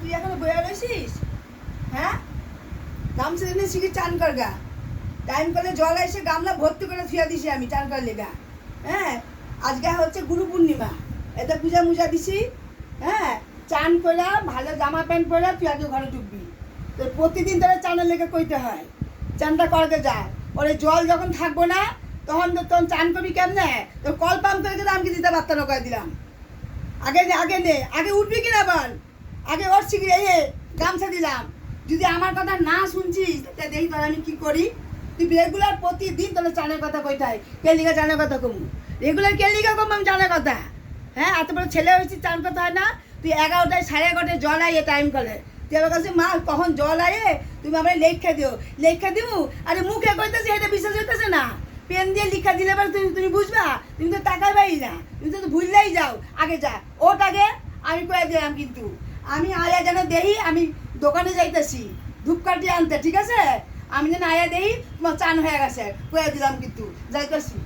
তুই এখনো বইয়া রয়েছিস? হ্যাঁ, গামছা দিনে শিখে চান কর গা। টাইম করলে জল এসে গামলা ভর্তি করে থুয়া দিছি আমি চান করার লেগা। হ্যাঁ, আজকে হচ্ছে গুরু পূর্ণিমা, এতে পূজা মুজা দিছি। হ্যাঁ, চান করে ভালো জামা প্যান্ট পরে তুই আগে ঘরে ঢুকবি। তো প্রতিদিন তোরা চানের লেগে কইতে হয়, চানটা করতে যা। ওরে জল যখন থাকবো না তখন চান করবি কেমনে? তোর কল পাম্প করে কিন্তু আমি দিতে পারতাম না, করে দিলাম। আগে উঠবি কিনা বল, আগে উঠছি কি এই গামছা দিলাম। যদি আমার কথা না শুনছিস তা দেখি তাহলে আমি কি করি। তুই রেগুলার প্রতিদিন তাহলে চানের কথা কইতে হয়, কেলিকা চানের কথা কমু, রেগুলার কেলিকা কম আমি চানের কথা। হ্যাঁ, এত বড় ছেলে হয়েছি চান কথা হয় না? তুই 11টায় 11:30 জল আইয়ে টাইম করে তুই আমার কাছে মা কখন জল আইয়ে তুমি আমার লেখা দিও, লেখা দিও। আরে মুখে কইতেছি এটা বিশ্বাস হইতেছে না, পেন দিয়ে লিখা দিলে এবার তুমি বুঝবা? তুমি তো টাকার পাই না, তুমি তো ভুললেই যাও। আগে যা ওট আগে, আমি কয়ে দিলাম কিন্তু আমি আয়া যেন দেহি আমি দোকানে যাইতেছি ধূপকাঠি আনতে, ঠিক আছে? আমি যেন আয়া দেহি তোমার চান হয়ে গেছে, কয়ে দিলাম কিন্তু যাইতেছি।